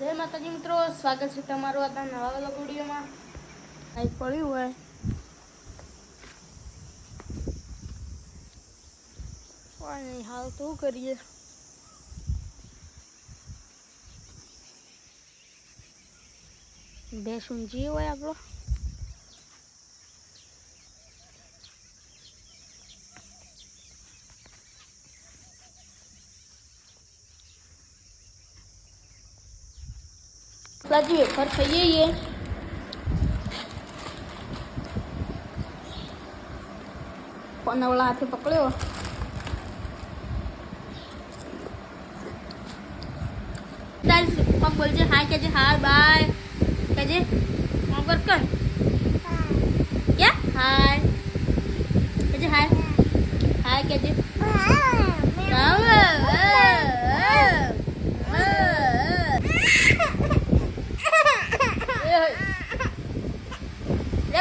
जय माताजी मित्रों, स्वागत है तमारो आता नवा वाला वीडियो में। आज पड़ी हुआ है और नहीं हाल तो करिए। भैंस ऊंची हुआ है आप लोग। जी वेफर खाइए ये फोन वाला हाथ पकड़ो। पग बोल हाय कहे हाय बाय कहे कर क्या हाय कहे हाय हाय कहे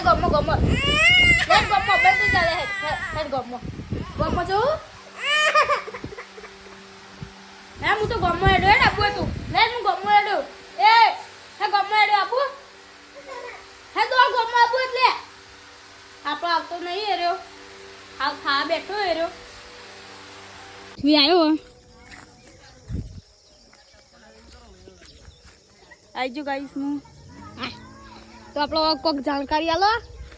गमो गमो ले गमो बेल तो चले है गमो गमो जो ना मु तो गमो एडो है आपू तू ले मु गमो एडो ए है गमो एडो आपू है दो गमो आपू એટલે આપણો આવતો નહીં એર્યો આ ખા બેઠો એર્યો વી આયો આજો ગાઈસ હું तो आप लोग को जानकारी आलो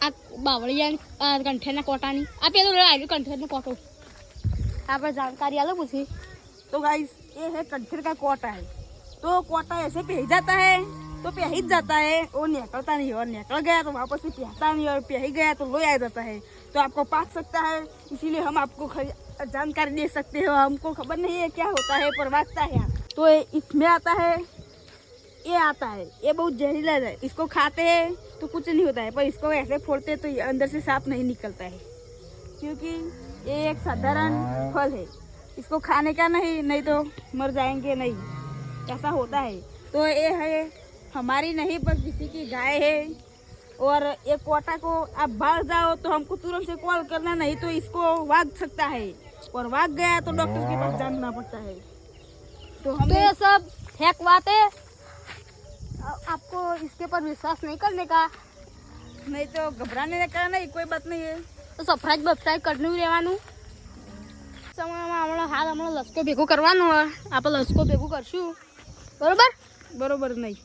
आ बावड़िया कंठेना कोटानी आप ये तो आगे कंठेना कोटो आप जानकारी आलो पूछी। तो गाइस ये है कंठेर का कोटा है। तो कोटा ऐसे पह जाता है तो पह जाता है वो निकलता नहीं और निकल गया तो वापस से पहता नहीं और पह गया तो लोया जाता है तो आपको पाक सकता है। इसीलिए हम आपको जानकारी दे सकते हो। हमको खबर नहीं है क्या होता है पर वागता है। तो इसमें आता है ये आता है ये बहुत जहरीला है। इसको खाते हैं तो कुछ नहीं होता है पर इसको ऐसे फोड़ते तो ये अंदर से सांप नहीं निकलता है क्योंकि ये एक साधारण फल है। इसको खाने का नहीं तो मर जाएंगे नहीं ऐसा होता है। तो ये है हमारी नहीं पर किसी की गाय है और ये कोटा को आप भाग जाओ तो हमको तुरंत से कॉल करना नहीं तो इसको भाग सकता है और भाग गया तो डॉक्टर के पास जाना पड़ता है। तो हम ये सब फेक बातें आपको इसके पर विश्वास नहीं करने का नहीं तो घबराने का नहीं कोई बात नहीं है। तो सब्सक्राइब करने રહેવાનું સમયમાં હમણાં હાલ હમણાં લસકો ભેગો કરવાનો હોય આપણે લસકો ભેગું કરશું બરોબર बरोबर नहीं।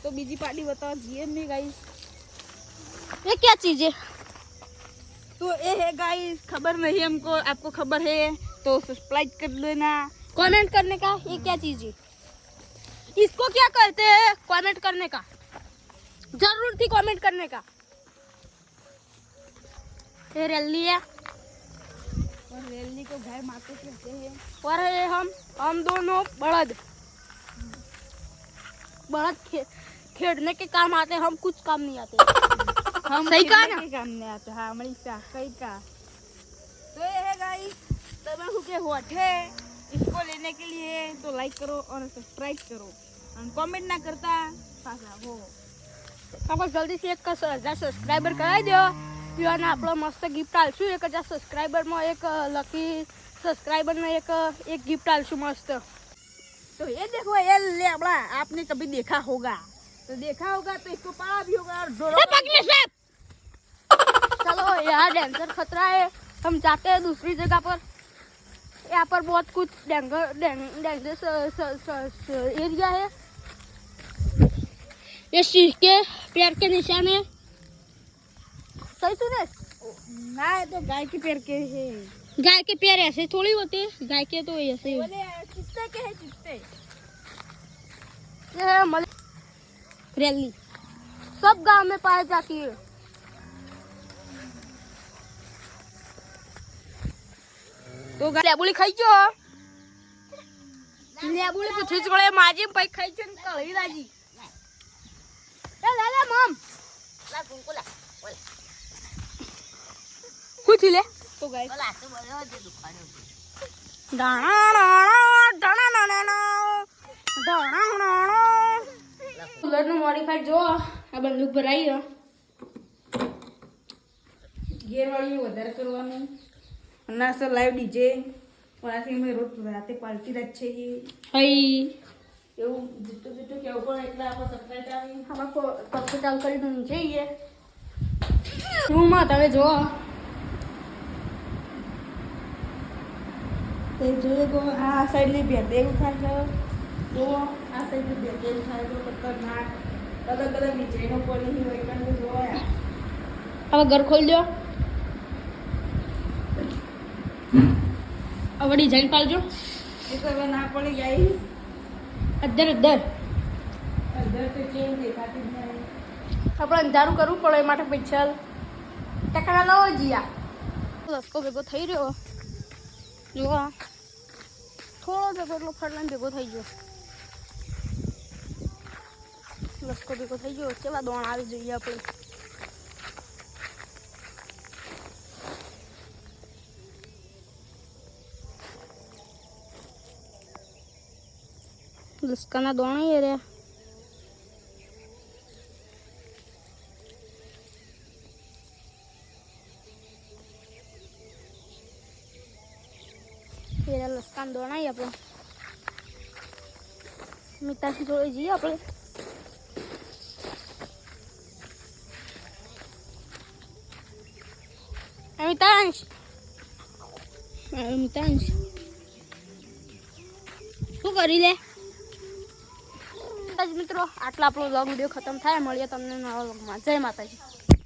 तो बीजी पार्टी बताओ जीएम में गाइस ये क्या चीज है। तो ये है गाइस खबर नहीं हमको आपको खबर है तो सब्सक्राइब कर लेना कमेंट करने का। ये क्या चीज है इसको क्या कहते हैं कमेंट करने का जरूर थी कमेंट करने का। ये रैली है और रैली को गाय माता कहते हैं और ये हम दोनों बड़द खेड़ने के काम आते हम कुछ काम नहीं आते हम सही कहा ना काम नहीं आते। हाँ हमारी कहीं का तो ये है गाइस तब के होठे इसको लेने के लिए तो लाइक करो और सब्सक्राइब करो और कमेंट ना करता वो आप जल्दी से 1000 सब्सक्राइबर कराई दो फिर आप मस्त गिफ्ट आलशू 1000 सब्सक्राइबर में एक लकी सब्सक्राइबर में एक गिफ्ट आलशू मस्त। तो ये देखो ये लेबड़ा आपने कभी देखा होगा तो इसको पाला भी होगा और चलो यहाँ डेंजर खतरा है हम जाते हैं दूसरी जगह पर। यहाँ पर बहुत कुछ डेंजरस एरिया है। ये शीश के पैर के निशान है सही सुने ना है तो गाय के पैर के है। गाय के पैर ऐसे थोड़ी होते हैं गाय के तो ऐसे ही चित्ते के है चित्ते। ये है रैली सब गांव में पाई जाती है। तो લેબુલી ખાઈ જો લેબુલી પૂછી જોડે માજી પઈ ખાઈ છે ને કળી રાજી એ લે લે મમ લા ગુંકુલા ઓલે પૂછી લે तो गाइस ઓલા તો બોલો જે દુખાડ્યો દાણા કુલરનું મોડિફાઈડ જો આ બંદૂક ભરાઈ ગયો ગેર વાળી વધારે કરવાનું ना सर लाइव डीजे પાછી અમે રોજ રાતે પાલટી રાત છે હઈ એવું જેટલું કેવું પણ એટલે આપણે સપ્લાય આવી આપણે પક્ષ ચાલુ કરીને જઈએ રૂમમાં તમે જો તે જોઈએ તો આ સાઈડની ભેટ એવું થાય છે જો આ સાઈડની ભેટ એવું થાય છે ખતરનાક અલગ અલગ ડિઝાઇનો પડી હોય કારણ જોયા હવે ઘર ખોલી દો હવે ડિઝાઇન પાડજો એ તો હવે ના પડી જાય અદ્ધર અદ્ધર અંદર તો ચેન દેખાતી જ નહીં આપણે અંધારું કરવું પડે એ માટે પૈસા ટકરા લાવો જીયા લસકો ભેગો થઈ રહ્યો જુઓ થોડો ભેગો એટલો ફરલાને ભેગો થઈ ગયો લસકો ભેગો થઈ ગયો કેવા દોણ આવી જોઈએ આપણે લસકાના દોણ એ રે પેલા લસકાન દોણાઈ આપણે મીઠાથી જોડે જઈએ આપણે મિતાંશ શું કરી લે મિત્રો આટલા આપણો વ્લોગ વિડીયો ખતમ થાય મળીએ તમને નવા વ્લોગમાં જય માતાજી